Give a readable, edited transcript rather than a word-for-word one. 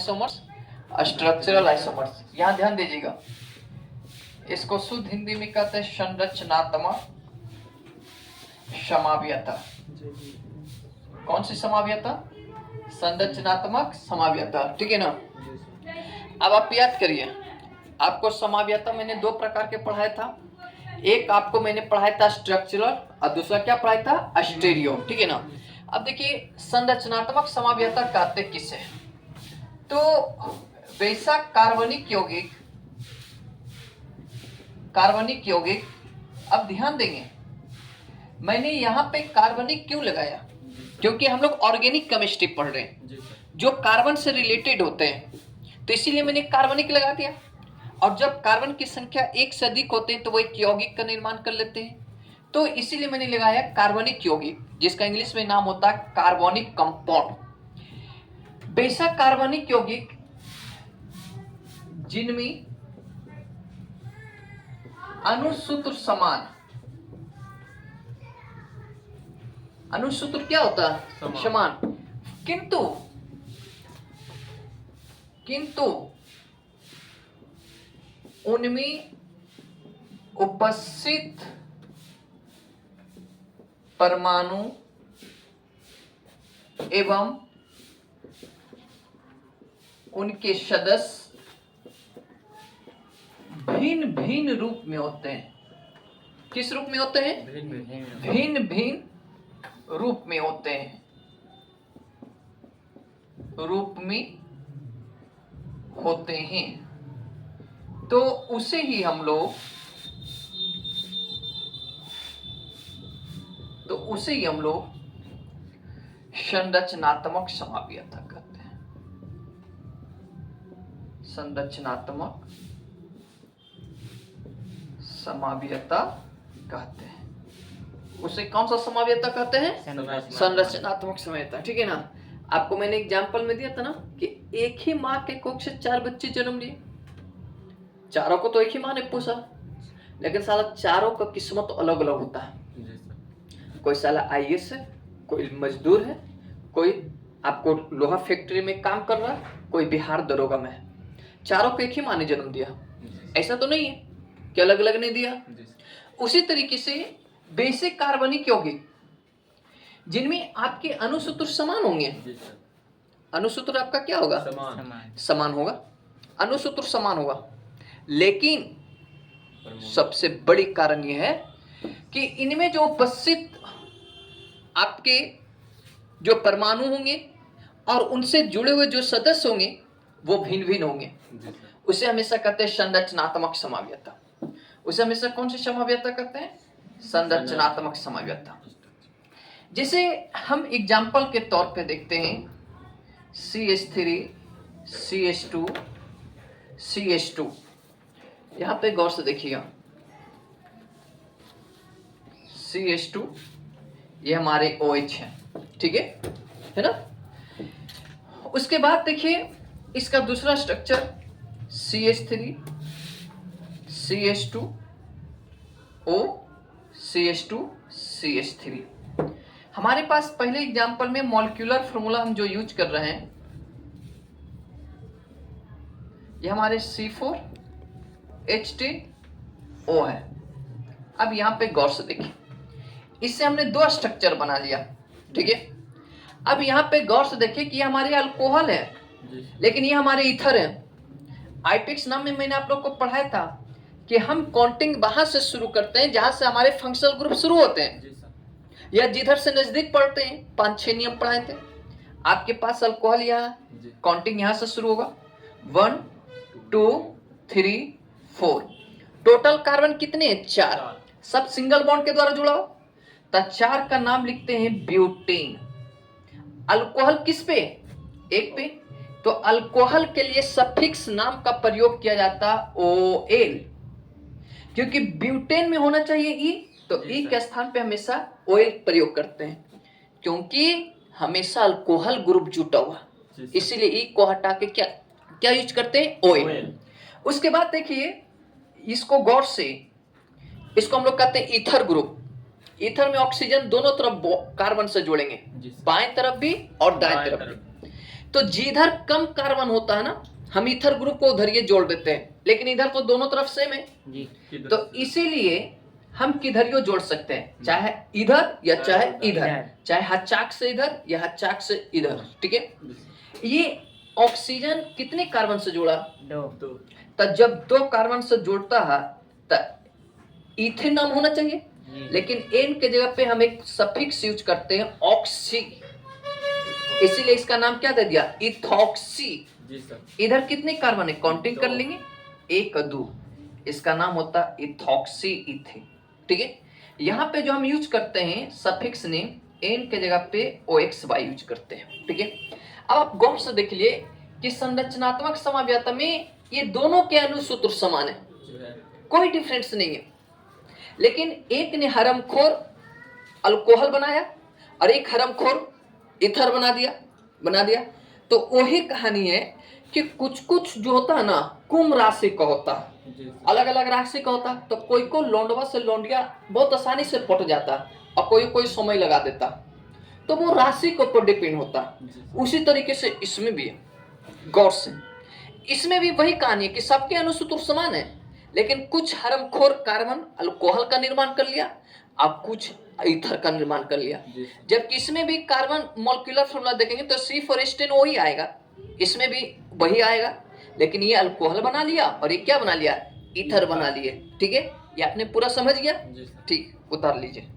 Isomers, structural isomers. यहाँ ध्यान दीजिएगा, इसको शुद्ध हिंदी में कहते हैं संरचनात्मक समाव्यता। कौन सी समाव्यता? संरचनात्मक समाव्यता, ठीक है ना। अब आप याद करिए, आपको समाव्यता मैंने दो प्रकार के पढ़ाया था। एक आपको मैंने पढ़ाया था स्ट्रक्चरल और दूसरा क्या पढ़ाया था? स्टीरियो, ठीक है ना। अब देखिए, संरचनात्मक समाव्यता कहते किसे? तो वैसा कार्बनिक यौगिक। अब ध्यान देंगे, मैंने यहाँ पे कार्बनिक क्यों लगाया? क्योंकि हम लोग ऑर्गेनिक केमिस्ट्री पढ़ रहे हैं जो कार्बन से रिलेटेड होते हैं, तो इसीलिए मैंने कार्बनिक लगा दिया। और जब कार्बन की संख्या एक से अधिक होते हैं तो वो एक यौगिक का निर्माण कर लेते हैं, तो इसीलिए मैंने लगाया कार्बनिक यौगिक, जिसका इंग्लिश में नाम होता है कार्बोनिक कंपाउंड। बेशक कार्बनिक यौगिक जिनमें अणुसूत्र समान, अणुसूत्र क्या होता है? समान। किंतु उनमें उपस्थित परमाणु एवं उनके सदस्य भिन्न भिन्न रूप में होते हैं। किस रूप में होते हैं? भिन्न भिन्न रूप में होते हैं। तो उसे ही हम लोग संरचनात्मक समाव्यता कहते हैं। संरचनात्मक समाव्यता कहते हैं। उसे कौन सा समाव्यता कहते हैं? संरचनात्मक समाव्यता, ठीक है ना। आपको मैंने एग्जाम्पल में दिया था ना कि एक ही माँ के कोख से 4 बच्चे जन्म लिए, चारों को तो एक ही माँ ने पोसा, लेकिन साला चारों का किस्मत तो अलग अलग होता है। कोई साला IAS है, कोई मजदूर है, कोई आपको लोहा फैक्ट्री में काम कर रहा है, कोई बिहार दरोगा में है। चारों को एक ही माँ ने जन्म दिया, ऐसा तो नहीं है कि अलग अलग ने दिया। उसी तरीके से बेसिक कार्बनिक यौगिक जिनमें आपके अणुसूत्र समान होंगे, अणुसूत्र आपका क्या होगा? समान होगा, अणुसूत्र समान होगा। लेकिन सबसे बड़ी कारण यह है कि इनमें जो उपस्थित आपके जो परमाणु होंगे और उनसे जुड़े हुए जो सदस्य होंगे वो भिन्न भिन्न होंगे। उसे हमेशा कहते हैं संरचनात्मक समाव्यता। उसे हमेशा कौन सी समाव्यता कहते हैं? संरचनात्मक समाव्यता। जैसे हम एग्जाम्पल के तौर पे देखते हैं CH3 CH2 CH2। यहाँ पे गौर से देखिएगा, CH2 ये हमारे OH है, ठीक है ना। उसके बाद देखिए इसका दूसरा structure CH3 CH2 O CH2 CH3। हमारे पास पहले एग्जाम्पल में मॉलिक्यूलर फॉर्मूला हम जो यूज कर रहे हैं, ये हमारे C4H10O है। अब यहाँ पे गौर से देखिए, इससे हमने 2 स्ट्रक्चर बना लिया, ठीक है। अब यहाँ पे गौर से देखिए कि ये हमारे अल्कोहल है, लेकिन ये हमारे ईथर है। आईपिक्स नाम में मैंने आप लोग को पढ़ाया था कि हम काउंटिंग वहां से शुरू करते हैं जहां से हमारे फंक्शनल ग्रुप शुरू होते हैं, या जिधर से नजदीक पढ़ते हैं। 5-6 नियम पढ़ाए थे आपके पास। अल्कोहल यहाँ, काउंटिंग यहाँ से शुरू होगा, 1 2 3 4। टोटल कार्बन कितने हैं? 4। सब सिंगल बॉन्ड के द्वारा जुड़ा हो, तो 4 का नाम लिखते हैं ब्यूटेन। अल्कोहल किस पे? 1 पे। तो अल्कोहल के लिए सफिक्स नाम का प्रयोग किया जाता OL, क्योंकि ब्यूटेन में होना चाहिए E, तो E के स्थान पे हमेशा OL प्रयोग करते हैं, क्योंकि हमेशा अल्कोहल ग्रुप जुटा हुआ, इसीलिए E को हटा के क्या यूज करते हैं? OL। उसके बाद देखिए इसको गौर से, इसको हम लोग कहते हैं ईथर ग्रुप। ईथर में ऑक्सीजन दोनों तरफ कार्बन से जोड़ेंगे, बाएं तरफ भी और दाएं तरफ भी। तो जिधर कम कार्बन होता है ना, हम ईथर ग्रुप को उधर ये जोड़ देते हैं, लेकिन इधर तो दोनों तरफ सेम है जी। तो इसीलिए हम किधरियो जोड़ सकते हैं, चाहे इधर या चाहे इधर, चाहे हच्चाक से इधर या हच्चाक से इधर, ठीक है। ये ऑक्सीजन कितने कार्बन से जोड़ा? 2। तो जब 2 कार्बन से जोड़ता है तो इथेन नाम होना चाहिए, लेकिन एन के जगह पे हम एक सफिक्स यूज करते हैं ऑक्सी, इसीलिए इसका नाम क्या दे दिया? इथॉक्सी। इधर कितने कार्बन है काउंटिंग कर लेंगे, 1 2, इसका नाम होता है इथॉक्सी इथेन, ठीक है। यहाँ पे जो हम यूज करते हैं सफिक्स नेम, एन के जगह पे OXY यूज करते हैं, ठीक है। अब आप गौर से देख लिए कि संरचनात्मक समाव्यता में ये दोनों के अनुसूत्र समान है, कोई डिफरेंस नहीं है, लेकिन एक ने हरमखोर अल्कोहल बनाया और एक हरमखोर ईथर बना दिया। तो वही कहानी है कि कुछ जो होता है ना कुम राशि का होता है, अलग अलग राशि का होता है, तो कोई को लौंडवा से लौंडिया बहुत आसानी से पट जाता और कोई समय लगा देता, तो वो राशि के ऊपर डिपेंड होता। उसी तरीके से इसमें भी है, गौर से इसमें भी वही कहानी है कि सबके अनुसूत्र समान है, लेकिन कुछ हरमखोर कार्बन अल्कोहल का निर्माण कर लिया, अब कुछ ईथर का निर्माण कर लिया। जबकि इसमें भी कार्बन मॉलिक्यूलर फॉर्मूला देखेंगे तो C4H10 वही आएगा, इसमें भी वही आएगा, लेकिन ये अल्कोहल बना लिया और ये क्या बना लिया? ईथर बना लिए, ठीक है। ये आपने पूरा समझ गया? ठीक, उतार लीजिए।